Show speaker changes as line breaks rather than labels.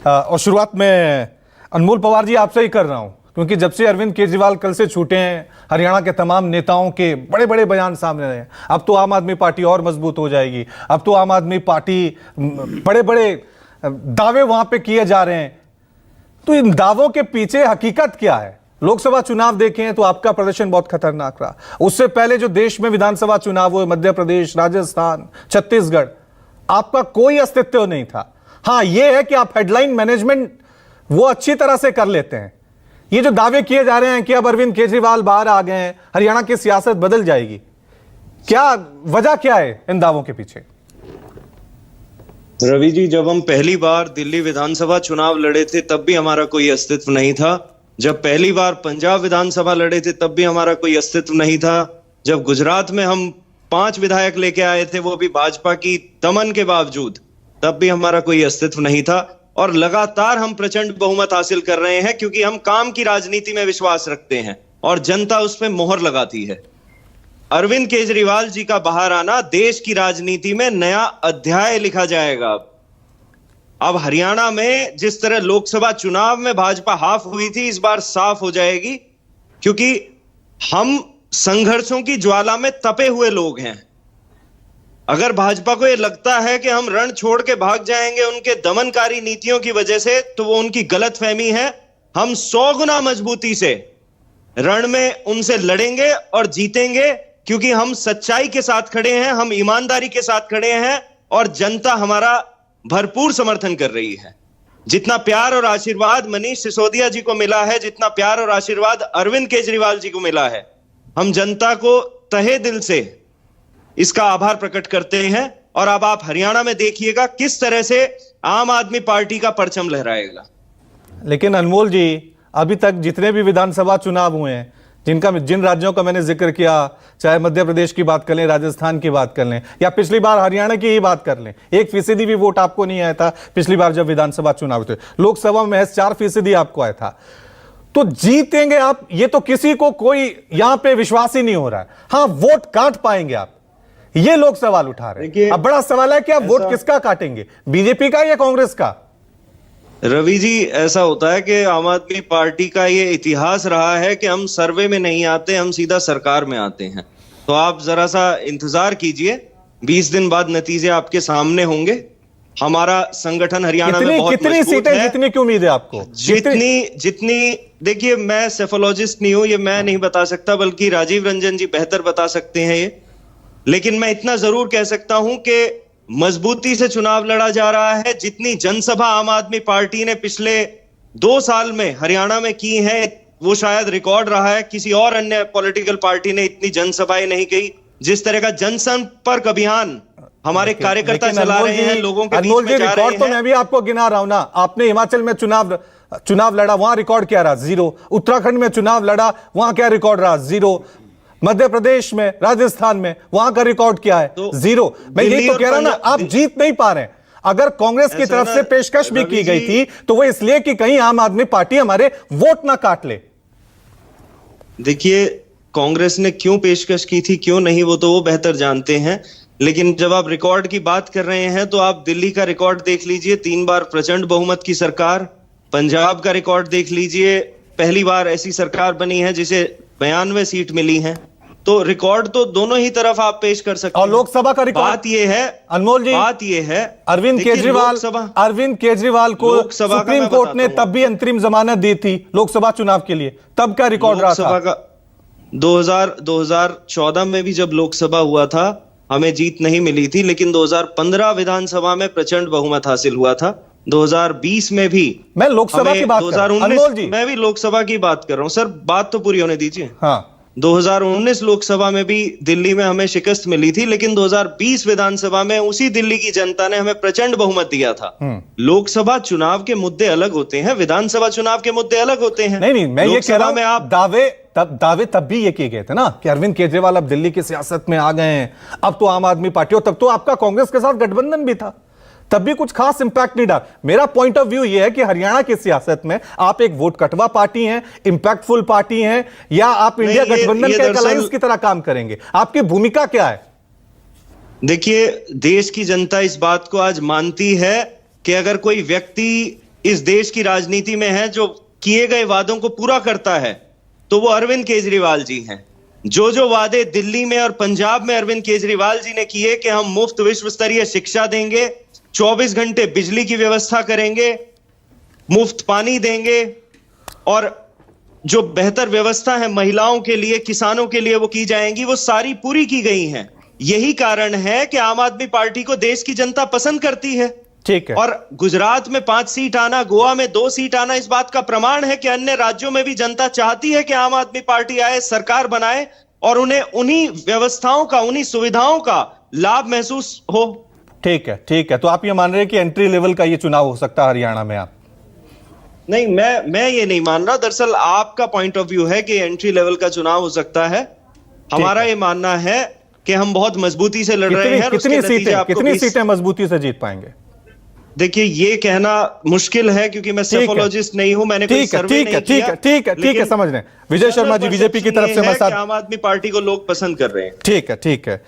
और शुरुआत में अनमोल पवार जी आपसे ही कर रहा हूं, क्योंकि जब से अरविंद केजरीवाल कल से छूटे हैं, हरियाणा के तमाम नेताओं के बड़े बड़े बयान सामने रहे हैं। अब तो आम आदमी पार्टी और मजबूत हो जाएगी, अब तो आम आदमी पार्टी, बड़े बड़े दावे वहां पे किए जा रहे हैं। तो इन दावों के पीछे हकीकत क्या है? लोकसभा चुनाव देखें तो आपका प्रदर्शन बहुत खतरनाक रहा। उससे पहले जो देश में विधानसभा चुनाव हुए, मध्य प्रदेश, राजस्थान, छत्तीसगढ़, आपका कोई अस्तित्व नहीं था। हां, यह है कि आप हेडलाइन मैनेजमेंट वो अच्छी तरह से कर लेते हैं। ये जो दावे किए जा रहे हैं कि अब अरविंद केजरीवाल बाहर आ गए हैं, हरियाणा की सियासत बदल जाएगी, क्या वजह क्या है इन दावों के पीछे?
रवि जी, जब हम पहली बार दिल्ली विधानसभा चुनाव लड़े थे तब भी हमारा कोई अस्तित्व नहीं था। जब पहली बार पंजाब विधानसभा लड़े थे तब भी हमारा कोई अस्तित्व नहीं था। जब गुजरात में हम 5 विधायक लेके आए थे, वो भी भाजपा की दमन के बावजूद, तब भी हमारा कोई अस्तित्व नहीं था। और लगातार हम प्रचंड बहुमत हासिल कर रहे हैं, क्योंकि हम काम की राजनीति में विश्वास रखते हैं और जनता उस पर मोहर लगाती है। अरविंद केजरीवाल जी का बाहर आना देश की राजनीति में नया अध्याय लिखा जाएगा। अब हरियाणा में जिस तरह लोकसभा चुनाव में भाजपा हाफ हुई थी, इस बार साफ हो जाएगी, क्योंकि हम संघर्षों की ज्वाला में तपे हुए लोग हैं। अगर भाजपा को यह लगता है कि हम रण छोड़ के भाग जाएंगे उनके दमनकारी नीतियों की वजह से, तो वो उनकी गलतफहमी है। हम 100 गुना मजबूती से रण में उनसे लड़ेंगे और जीतेंगे, क्योंकि हम सच्चाई के साथ खड़े हैं, हम ईमानदारी के साथ खड़े हैं और जनता हमारा भरपूर समर्थन कर रही है। जितना प्यार और आशीर्वाद मनीष सिसोदिया जी को मिला है, जितना प्यार और आशीर्वाद अरविंद केजरीवाल जी को मिला है, हम जनता को तहे दिल से इसका आभार प्रकट करते हैं। और अब आप हरियाणा में देखिएगा किस तरह से आम आदमी पार्टी का परचम लहराएगा।
लेकिन अनमोल जी, अभी तक जितने भी विधानसभा चुनाव हुए हैं, जिन राज्यों का मैंने जिक्र किया, चाहे मध्य प्रदेश की बात कर लें, राजस्थान की बात कर लें, या पिछली बार हरियाणा की ही बात कर लें, 1% भी वोट आपको नहीं आया था पिछली बार जब विधानसभा चुनाव थे। लोकसभा में 4% आपको आया था। तो जीतेंगे आप, ये तो किसी को कोई यहां पे विश्वास ही नहीं हो रहा है। हाँ, वोट काट पाएंगे आप, ये लोग सवाल उठा रहे हैं। अब बड़ा सवाल है कि आप वोट किसका काटेंगे, बीजेपी का या कांग्रेस का?
रवि जी, ऐसा होता है कि आम आदमी पार्टी का ये इतिहास रहा है कि हम सर्वे में नहीं आते, हम सीधा सरकार में आते हैं। तो आप जरा सा इंतजार कीजिए, 20 दिन बाद नतीजे आपके सामने होंगे। हमारा संगठन हरियाणा में बहुत
कितनी सीटें जीतने की उम्मीद है आपको?
जितनी देखिए, मैं सेफोलॉजिस्ट नहीं हूं, ये मैं नहीं बता सकता, बल्कि राजीव रंजन जी बेहतर बता सकते हैं ये। लेकिन मैं इतना जरूर कह सकता हूं कि मजबूती से चुनाव लड़ा जा रहा है। जितनी जनसभा आम आदमी पार्टी ने पिछले 2 साल में हरियाणा में की है, वो शायद रिकॉर्ड रहा है। किसी और अन्य पॉलिटिकल पार्टी ने इतनी जनसभाएं नहीं की। जिस तरह का जनसंपर्क अभियान हमारे कार्यकर्ता चला रहे हैं, लोगों के बीच में जा रहे हैं।
तो मैं भी आपको गिना रहा हूं ना। आपने हिमाचल में चुनाव लड़ा, वहां रिकॉर्ड क्या रहा? 0। उत्तराखंड में चुनाव लड़ा, वहां क्या रिकॉर्ड रहा? 0। मध्य प्रदेश में, राजस्थान में, वहां का रिकॉर्ड क्या है? 0। मैं यही तो कह रहा हूं ना, आप जीत नहीं पा रहे हैं। अगर कांग्रेस की तरफ से पेशकश भी की गई थी तो वो इसलिए कि कहीं आम आदमी पार्टी हमारे वोट ना काट ले।
देखिए, कांग्रेस ने क्यों पेशकश की थी, क्यों नहीं, वो तो वो बेहतर जानते हैं। लेकिन जब आप रिकॉर्ड की बात कर रहे हैं तो आप दिल्ली का रिकॉर्ड देख लीजिए, 3 बार प्रचंड बहुमत की सरकार। पंजाब का रिकॉर्ड देख लीजिए, पहली बार ऐसी सरकार बनी है जिसे 92 सीट मिली हैं। तो रिकॉर्ड तो दोनों ही तरफ आप पेश कर सकते हैं।
और लोकसभा का रिकॉर्ड,
बात यह है
अनमोल जी,
बात यह है
अरविंद केजरीवाल को सुप्रीम कोर्ट ने तब भी अंतरिम जमानत दी थी लोकसभा चुनाव के लिए, तब क्या रिकॉर्ड रहा था?
2014 में भी जब लोकसभा हुआ था हमें जीत नहीं मिली थी, लेकिन 2015 विधानसभा में प्रचंड बहुमत हासिल हुआ था। 2020 में भी,
मैं लोकसभा की बात कर रहा हूं, अनमोल जी,
मैं भी लोकसभा की बात कर रहा हूं। सर, बात तो पूरी होने दीजिए।
हाँ,
2019 लोकसभा में भी दिल्ली में हमें शिकस्त मिली थी, लेकिन 2020 विधानसभा में उसी दिल्ली की जनता ने हमें प्रचंड बहुमत दिया था। लोकसभा चुनाव के मुद्दे अलग होते हैं, विधानसभा चुनाव के मुद्दे अलग होते हैं।
नहीं, मैं ये कह रहा हूं, आप दावे तब भी ये किए गए थे ना कि अरविंद केजरीवाल अब दिल्ली की सियासत में आ गए हैं, अब तो आम आदमी पार्टी, और तब तो आपका कांग्रेस के साथ गठबंधन भी था, तब भी कुछ खास इंपैक्ट नहीं डाला। मेरा पॉइंट ऑफ व्यू यह है कि हरियाणा की सियासत में आप एक वोट कटवा पार्टी हैं, इंपैक्टफुल पार्टी हैं, या आप इंडिया गठबंधन के अलायंस की तरह काम करेंगे? आपकी भूमिका क्या है?
देखिए, देश की जनता इस बात को आज मानती है कि अगर कोई व्यक्ति इस देश की राजनीति में है, जो किए गए वादों को पूरा करता है, तो वो अरविंद केजरीवाल जी हैं। जो जो वादे दिल्ली में और पंजाब में अरविंद केजरीवाल जी ने किए कि हम मुफ्त विश्व स्तरीय शिक्षा देंगे, 24 घंटे बिजली की व्यवस्था करेंगे, मुफ्त पानी देंगे और जो बेहतर व्यवस्था है महिलाओं के लिए, किसानों के लिए, वो की जाएंगी, वो सारी पूरी की गई हैं। यही कारण है कि आम आदमी पार्टी को देश की जनता पसंद करती है।
ठीक है।
और गुजरात में 5 सीट आना, गोवा में 2 सीट आना इस बात का प्रमाण है कि अन्य राज्यों में भी जनता चाहती है कि आम आदमी पार्टी आए, सरकार बनाए और उन्हें उन्हीं व्यवस्थाओं का, उन्हीं सुविधाओं का लाभ महसूस हो।
ठीक है, ठीक है। तो आप ये मान रहे हैं कि एंट्री लेवल का ये चुनाव हो सकता है हरियाणा में? आप
नहीं, मैं ये नहीं मान रहा। दरअसल आपका पॉइंट ऑफ व्यू है कि एंट्री लेवल का चुनाव हो सकता है। हमारा ये मानना है कि हम बहुत मजबूती से लड़ रहे हैं और उसके नतीजे आपको
कितनी सीटें मजबूती से जीत पाएंगे?
देखिए, ये कहना मुश्किल है क्योंकि मैं सेफोलॉजिस्ट नहीं हूं, मैंने कोई सर्वे नहीं किया।
ठीक है, समझ रहे हैं। विजय शर्मा जी बीजेपी की तरफ से मैं साथ,
आम आदमी पार्टी को लोग पसंद कर रहे हैं।
ठीक है, ठीक है।